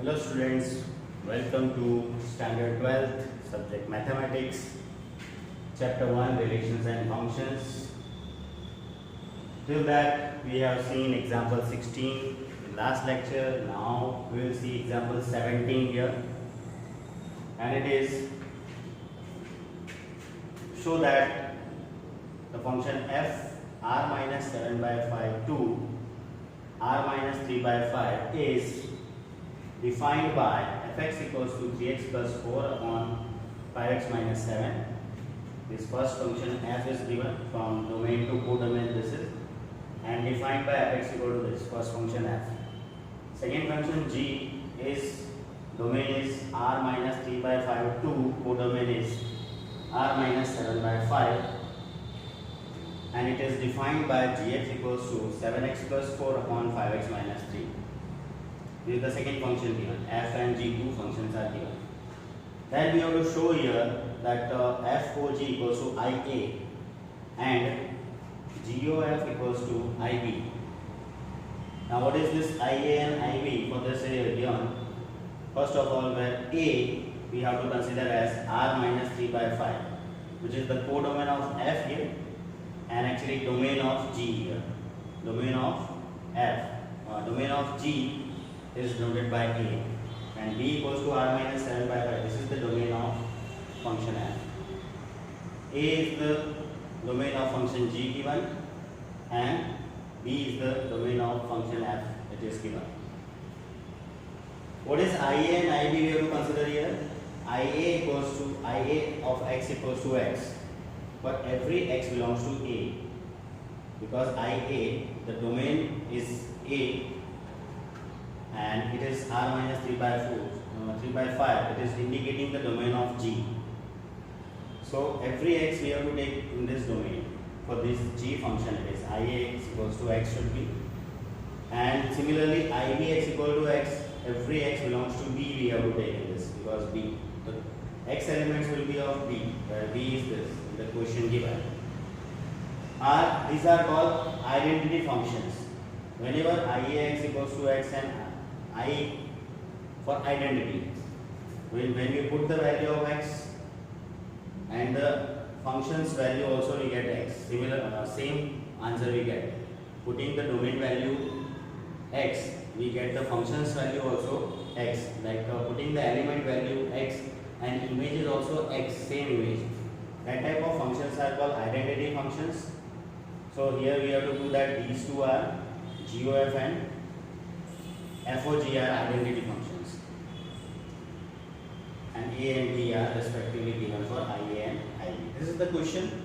Hello students, welcome to Standard 12th subject Mathematics, Chapter 1 Relations and Functions. Till that we have seen example 16 in last lecture. Now we will see example 17 here, and it is show that the function f r minus 7 by 5 to r minus 3 by 5 is defined by fx equals to 3x plus 4 upon 5x minus 7. This first function f is given from domain to codomain, this is, and defined by fx equal to this first function f. Second function g is domain is r minus 3 by 5 to codomain is r minus 7 by 5, and it is defined by gx equals to 7x plus 4 upon 5x minus 3. This is the second function given. F and g, two functions are given. Then we have to show here that f o g equals to ia and g o f equals to ib. Now what is this ia and ib? For this given, first of all, where a we have to consider as r minus 3 by 5, which is the codomain of f here, and actually domain of g here. Domain of f, domain of g is denoted by a, and b equals to r minus 7 by 5. This is the domain of function f. A is the domain of function g given, and b is the domain of function f it is given. What is ia and ib we have to consider here? Ia equals to ia of x equals to x, but every x belongs to a, because ia, the domain is a, and it is r minus 3 by 5. It is indicating the domain of g. So every x we have to take in this domain. For this g function, it is ia x equals to x should be, and similarly ib x equal to x. Every x belongs to b we have to take in this, because b, the x elements will be of b, where b is this in the question given. These are called identity functions. Whenever ia x equals to x and I for identity, when we put the value of x and the function's value also we get x, similar same answer we get. Putting the domain value x, we get the function's value also x, like putting the element value x and image is also x, same image. That type of functions are called identity functions. So here we have to do that these two are GOF and FOG are identity functions, and A and B are respectively given for IA and IB. This is the question.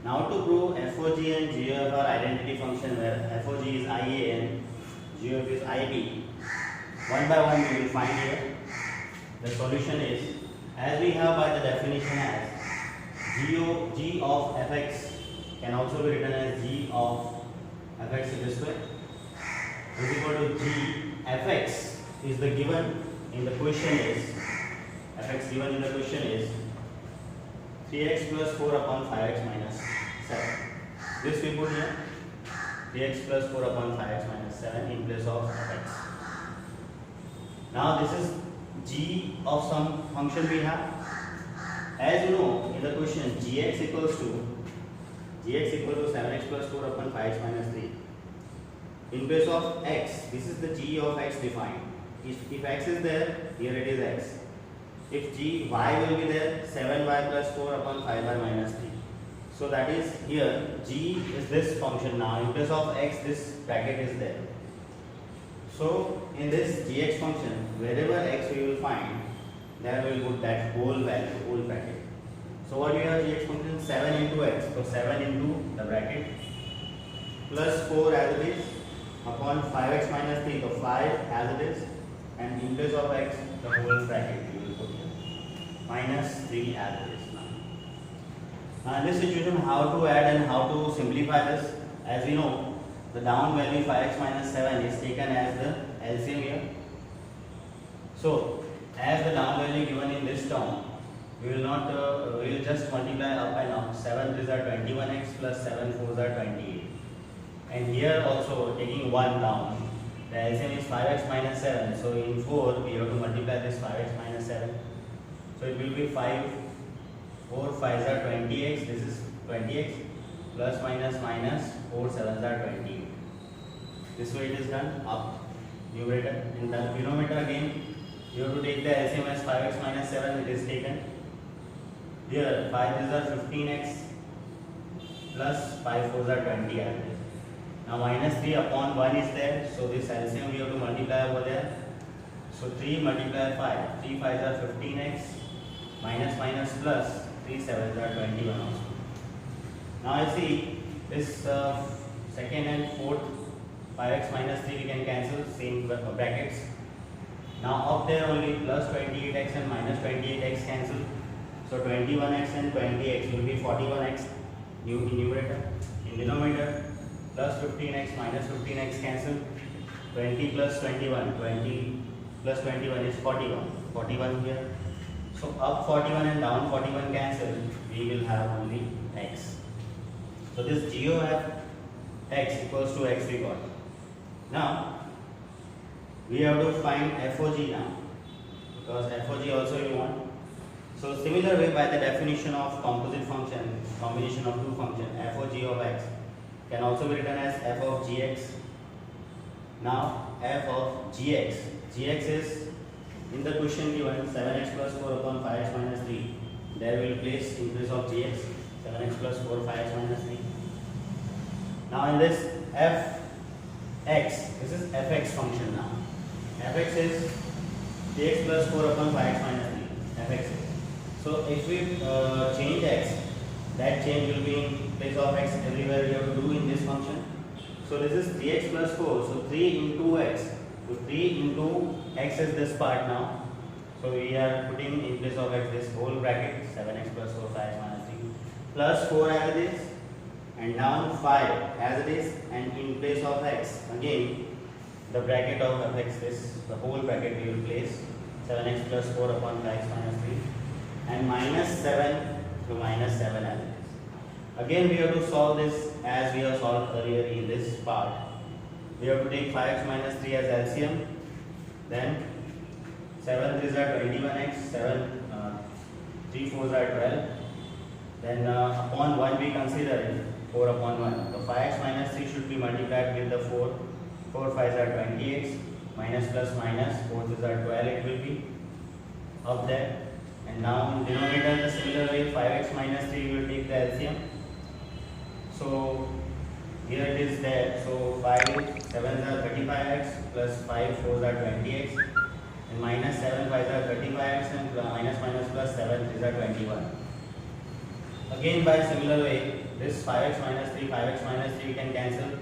Now to prove FOG and GOF are identity function, where FOG is IA and GOF is IB, one by one we will find here. The solution is, as we have by the definition as G of fx can also be written as G of fx in this way, is equal to G fx is the given in the question is, fx given in the question is 3x plus 4 upon 5x minus 7. This we put here, 3x plus 4 upon 5x minus 7 in place of fx. Now this is g of some function we have. As you know, in the question gx equal to 7x plus 4 upon 5x minus 3. In place of x, this is the g of x defined. If x is there, here it is x. If y will be there, 7y plus 4 upon 5y minus 3. So that is here g is this function. Now in place of x, this bracket is there. So in this gx function, wherever x we will find, there we will put that whole value, whole bracket. So what we have gx function 7 into x. So 7 into the bracket plus 4 as it is upon 5x minus 3. So 5 as it is, and in place of x the whole bracket we will put here minus 3 as it is. Now in this situation, how to add and how to simplify this? As we know, the down value 5x minus 7 is taken as the LCM here. So as the down value given in this term, we will just multiply up and up. 7 3s are 21x plus 7 4s are 28. And here also taking 1 down, The LCM is 5x minus 7. So in 4 we have to multiply this 5x minus 7. So it will be 5, 4 5s are 20x. This is 20x plus minus minus 4 7s are 20. This way it is done up numerator. In the denominator again you have to take the LCM as 5x minus 7. It is taken. Here 5 is are 15x plus 5 4s are 20 average. Now minus 3 upon 1 is there, so this LCM we have to multiply over there. So 3 multiply 5, 3 5s are 15x, minus minus plus 3 7s are 21 also. Now you see this second and fourth 5x minus 3 we can cancel, same brackets. Now up there only plus 28x and minus 28x cancel. So 21x and 20x will be 41x in numerator. In denominator plus 15x minus 15x cancel. 20 plus 21, 20 plus 21 is 41. 41 here. So up 41 and down 41 cancel. We will have only x. So this g of x equals to x we got. Now we have to find FOG now, because FOG also we want. So similar way, by the definition of composite function, combination of two functions, FOG of x can also be written as f of gx. Now f of gx, gx is in the question given 7x plus 4 upon 5x minus 3. There we will place in place of gx 7x plus 4 5x minus 3. Now in this fx, this is fx function now. Fx is gx plus 4 upon 5x minus 3. Fx is. So if we change x, that change will be in place of x everywhere we have to do in this function. So this is 3x plus 4. So 3 into x. So 3 into x is this part now. So we are putting in place of x this whole bracket 7x plus 4 5x minus 3 plus 4 as it is, and down 5 as it is, and in place of x again the bracket of fx, this the whole bracket we will place 7x plus 4 upon 5x minus 3 and minus 7 to minus 7 as it is. Again we have to solve this as we have solved earlier in this part. We have to take 5x minus 3 as LCM, then 7 3s are 21x, 3 4s are 12, then upon 1 we consider 4 upon 1. So 5x minus 3 should be multiplied with the 4, 4 5s are 20x, minus plus minus 4 3s are 12 it will be up there. And now in denominator the similar way 5x minus 3 will take the LCM. So here it is there. So 5 7s are 35x plus 5 4s are 20x, and minus 7 5s are 35x, and minus minus plus 7 3s are 21. Again by similar way, this 5x minus 3 we can cancel.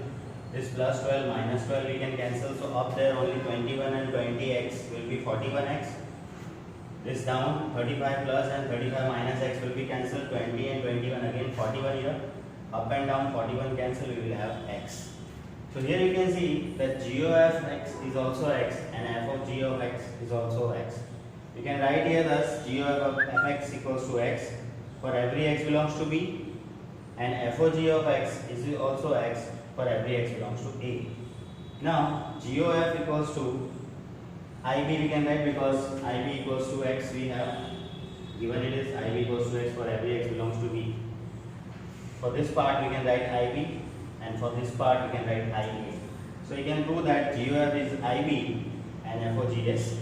This plus 12 minus 12 we can cancel. So up there only 21 and 20x will be 41x. This down 35 plus and 35 minus x will be cancelled. 20 and 21 again 41 here. Up and down 41 cancel, we will have x. So here you can see that g of x is also x and f of g of x is also x. You can write here thus g of fx equals to x for every x belongs to b, and f of g of x is also x for every x belongs to a. Now g of f equals to ib we can write, because ib equals to x we have given it is ib equals to x for every x belongs to b. For this part we can write ib, and for this part we can write ia. So you can prove that g of f is ib and f of g is